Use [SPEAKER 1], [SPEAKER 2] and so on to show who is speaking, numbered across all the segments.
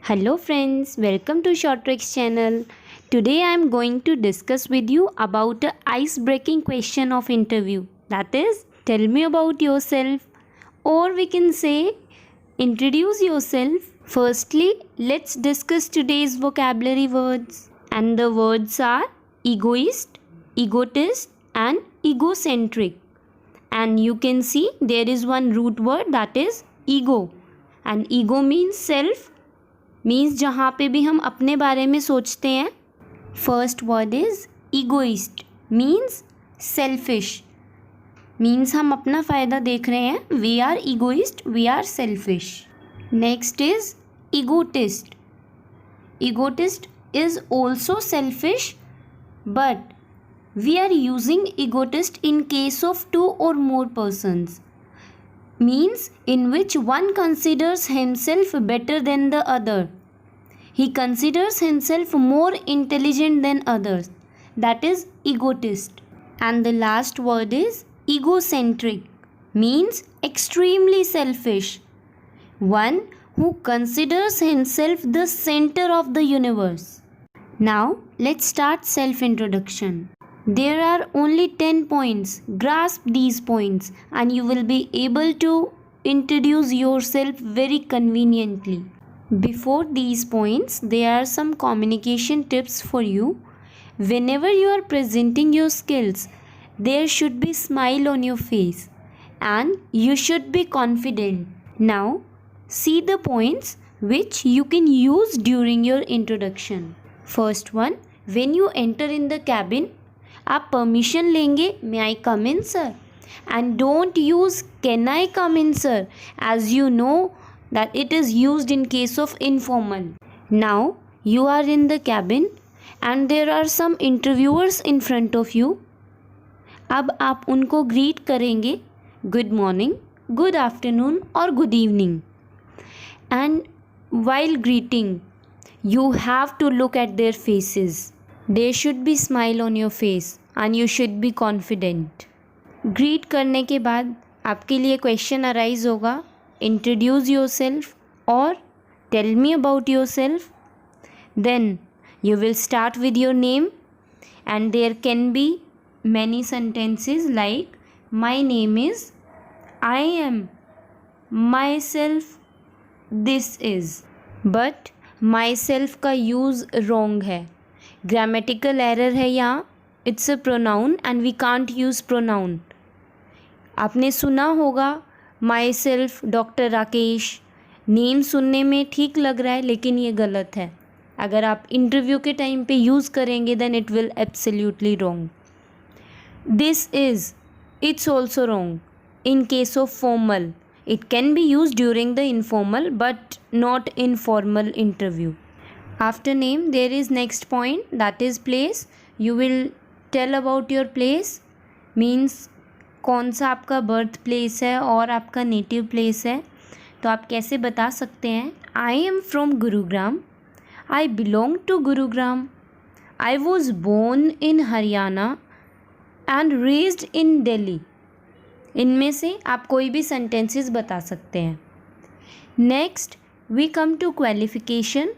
[SPEAKER 1] Hello friends, welcome to Short Tricks channel. Today I am going to discuss with you about a ice-breaking question of interview. That is, tell me about yourself, or we can say introduce yourself. Firstly, let's discuss today's vocabulary words. And the words are egoist, egotist and egocentric. And you can see there is one root word, that is ego. And ego means self, means जहाँ पे भी हम अपने बारे में सोचते हैं. First word is egoist, means selfish, means हम अपना फ़ायदा देख रहे हैं. We are egoist, we are selfish. Next is egotist. Egotist is also selfish, but we are using egotist in case of 2 or more persons, means in which one considers himself better than the other. He considers himself more intelligent than others. That is egotist. And the last word is egocentric, means extremely selfish. One who considers himself the center of the universe. Now let's start self-introduction. There are only 10 points. Grasp these points and you will be able to introduce yourself very conveniently. Before these points, there are some communication tips for you. Whenever you are presenting your skills, there should be smile on your face and you should be confident. Now, see the points which you can use during your introduction. First one, when you enter in the cabin, आप permission लेंगे, may I come in sir, and don't use can I come in sir, as you know that it is used in case of informal. Now you are in the cabin and there are some interviewers in front of you. अब आप उनको greet करेंगे good morning, good afternoon और good evening. And while greeting you have to look at their faces. There should be smile on your face and you should be confident. Greet करने के बाद आपके लिए क्वेश्चन अराइज होगा, introduce yourself और tell me about yourself. Then you will start with your name and there can be many sentences like my name is, I am, myself, this is. But my self का use wrong है, grammatical error है यहाँ. It's a pronoun and we can't use pronoun. आपने सुना होगा my self doctor Rakesh, name सुनने में ठीक लग रहा है लेकिन ये गलत है. अगर आप इंटरव्यू के टाइम पे यूज़ करेंगे then it will absolutely wrong. This is, it's also wrong in case of formal. It can be used during the informal but not in formal interview. After name there is next point, that is place. You will tell about your place, means कौन सा आपका birth place है और आपका native place है. तो आप कैसे बता सकते हैं, I am from Gurugram, I belong to Gurugram, I was born in Haryana and raised in Delhi. इनमें से आप कोई भी सेंटेंसेस बता सकते हैं. Next we come to qualification.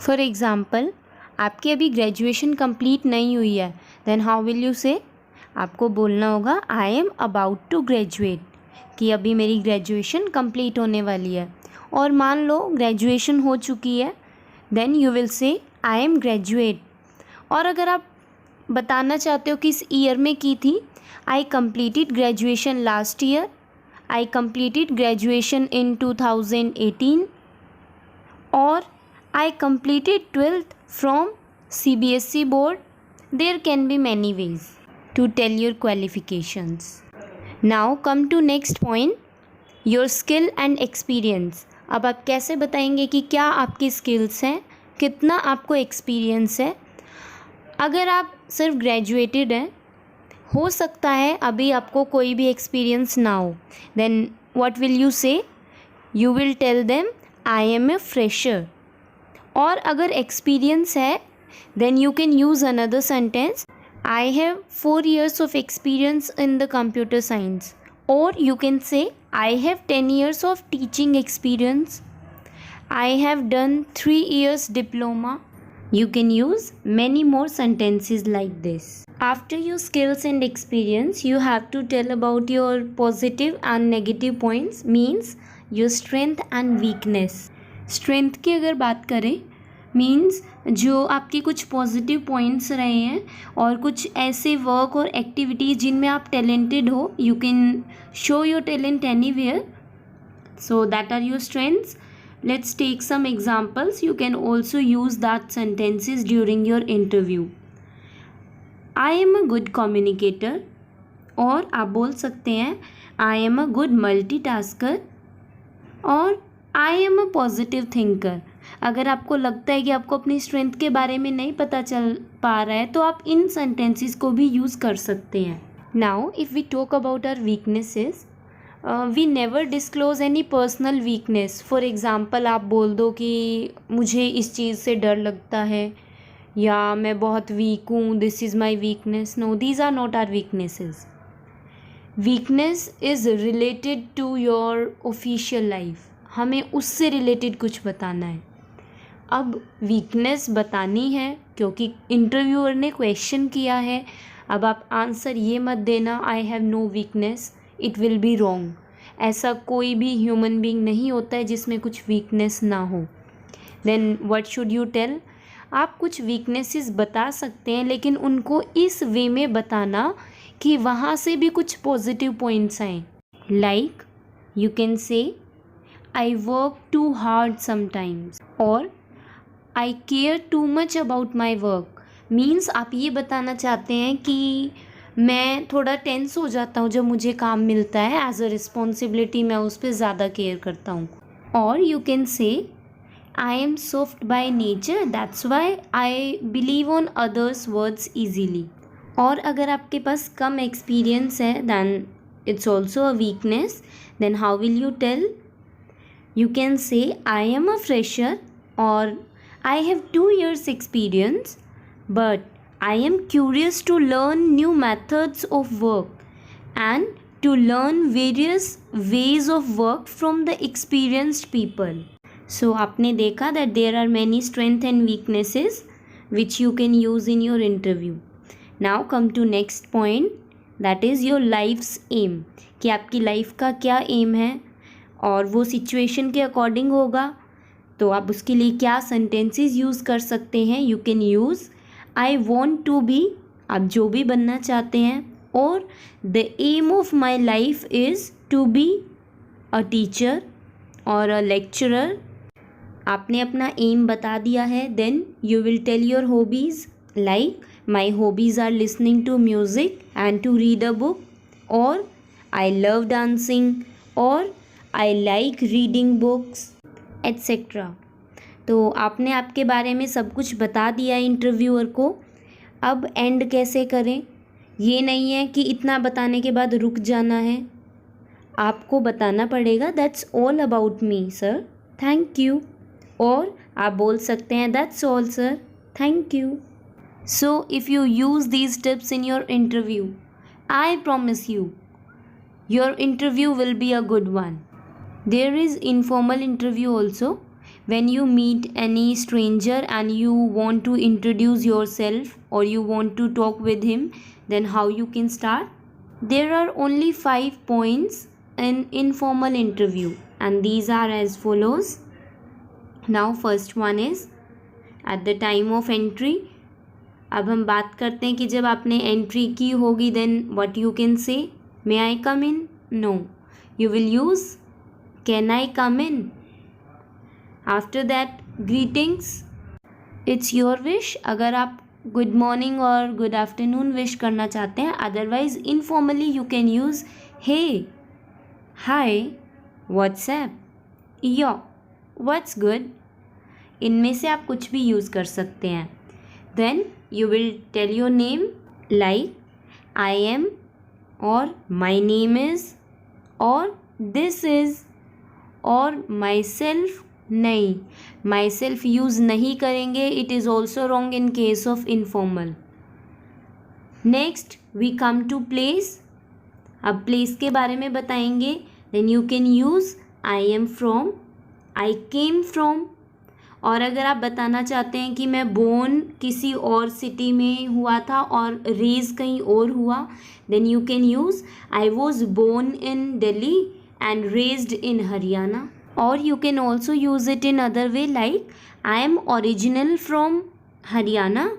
[SPEAKER 1] For example, आपकी अभी ग्रेजुएशन कंप्लीट नहीं हुई है, देन हाउ विल यू से. आपको बोलना होगा I am about to graduate, कि अभी मेरी ग्रेजुएशन कंप्लीट होने वाली है. और मान लो ग्रेजुएशन हो चुकी है, then you will say I M graduate. और अगर आप बताना चाहते हो कि इस ईयर में की थी, I completed graduation last year, I completed graduation in 2018, or I completed 12th from CBSE board. There can be many ways to tell your qualifications. Now come to next point, your skill and experience. अब आप कैसे बताएंगे कि क्या आपकी skills हैं, कितना आपको एक्सपीरियंस है. अगर आप सिर्फ ग्रेजुएटेड हैं, हो सकता है अभी आपको कोई भी एक्सपीरियंस ना हो, then what will you say, you will tell them I am a fresher. और अगर एक्सपीरियंस है then you can use another sentence, I have 4 years of experience in the computer science. और you can say I have 10 years of teaching experience. I have done 3 years diploma. You can use many more sentences like this. After your skills and experience, you have to tell about your positive and negative points, means your strength and weakness. Strength की अगर बात करें, means जो आपके कुछ positive points रहे हैं और कुछ ऐसे वर्क और एक्टिविटीज़ जिनमें आप टैलेंटेड हो, you can show your talent anywhere, so that are your strengths. Let's take some examples. You can also use that sentences during your interview. I am a good communicator. और आप बोल सकते हैं I am a good multitasker और I am a positive thinker. अगर आपको लगता है कि आपको अपनी स्ट्रेंथ के बारे में नहीं पता चल पा रहा है तो आप इन सेंटेंसेस को भी यूज़ कर सकते हैं. Now if we talk about our weaknesses, we never disclose any personal weakness. For example आप बोल दो कि मुझे इस चीज़ से डर लगता है या मैं बहुत वीक हूँ, this is my weakness. No, these are not are weaknesses. Weakness is related to your official life. हमें उससे रिलेटेड कुछ बताना है. अब वीकनेस बतानी है क्योंकि इंटरव्यूअर ने क्वेश्चन किया है. अब आप आंसर ये मत देना I have no weakness, it will be wrong. ऐसा कोई भी ह्यूमन बीइंग नहीं होता है जिसमें कुछ वीकनेस ना हो. Then what should you tell? आप कुछ वीकनेसेस बता सकते हैं लेकिन उनको इस वे में बताना कि वहाँ से भी कुछ पॉजिटिव पॉइंट्स आएँ. Like you can say I work too hard sometimes और I care too much about my work. Means आप ये बताना चाहते हैं कि मैं थोड़ा टेंस हो जाता हूँ जब मुझे काम मिलता है, एज अ रिस्पॉन्सिबिलिटी मैं उस पर ज़्यादा केयर करता हूँ. और you can say I am soft by nature that's why I believe on others words easily. और अगर आपके पास कम एक्सपीरियंस है then it's also a weakness. Then how will you tell? You can say I am a fresher और I have 2 years experience but I am curious to learn new methods of work and to learn various ways of work from the experienced people. So आपने देखा that there are many strengths and weaknesses which you can use in your interview. Now come to next point, that is your life's aim. कि आपकी life का क्या M है और वो situation के अकॉर्डिंग होगा तो आप उसके लिए क्या सेंटेंसेस यूज़ कर सकते हैं. You can use I want to be, आप जो भी बनना चाहते हैं, और the aim of my life is to be a teacher और अ लेक्चरर. आपने अपना एम बता दिया है. Then you will tell your hobbies like my hobbies are listening to music and to read a book और I love dancing और I like reading books etcetera. तो आपने आपके बारे में सब कुछ बता दिया इंटरव्यूअर को. अब एंड कैसे करें? ये नहीं है कि इतना बताने के बाद रुक जाना है, आपको बताना पड़ेगा that's all about me sir, thank you. और आप बोल सकते हैं that's all sir, thank you. So if you use these tips in your interview, I promise you your interview will be a good one. There is informal interview also. When you meet any stranger and you want to introduce yourself or you want to talk with him, then how you can start? There are only 5 points in informal interview and these are as follows. Now first one is at the time of entry. अब हम बात करते हैं कि जब आपने entry की होगी then what you can say? May I come in? No. You will use can I come in? After that greetings, it's your wish. अगर आप गुड मॉर्निंग और गुड आफ्टरनून विश करना चाहते हैं. Otherwise informally you can use hey, hi, what's up, yo, what's good. इनमें से आप कुछ भी यूज़ कर सकते हैं. Then you will tell your name like I am और माई नेम इज़ और दिस इज़ और माई सेल्फ. नहीं, माई सेल्फ यूज़ नहीं करेंगे. It is also wrong in case of informal. Next we come to place. अब place के बारे में बताएंगे. Then you can use I am from, I came from, और अगर आप बताना चाहते हैं कि मैं बोर्न किसी और सिटी में हुआ था और रेज कहीं और हुआ, then you can use I was born in Delhi and raised in Haryana. और you can also use it in other way like I am original from Haryana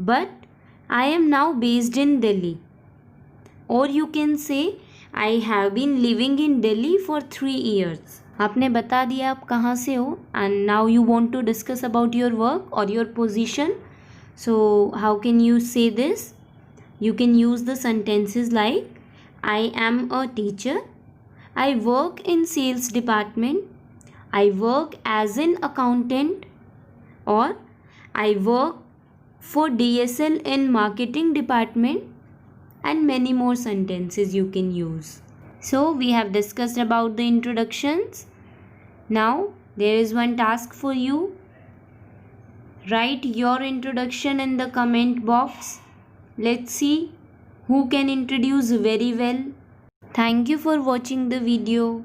[SPEAKER 1] but I am now based in Delhi. और you can say I have been living in Delhi for 3 years. आपने बता दिया आप कहाँ से हो and now you want to discuss about your work और your position. So how can you say this? You can use the sentences like I am a teacher, I work in sales department, I work as an accountant, or I work for DSL in marketing department, and many more sentences you can use. So we have discussed about the introductions. Now there is one task for you. Write your introduction in the comment box. Let's see who can introduce very well. Thank you for watching the video.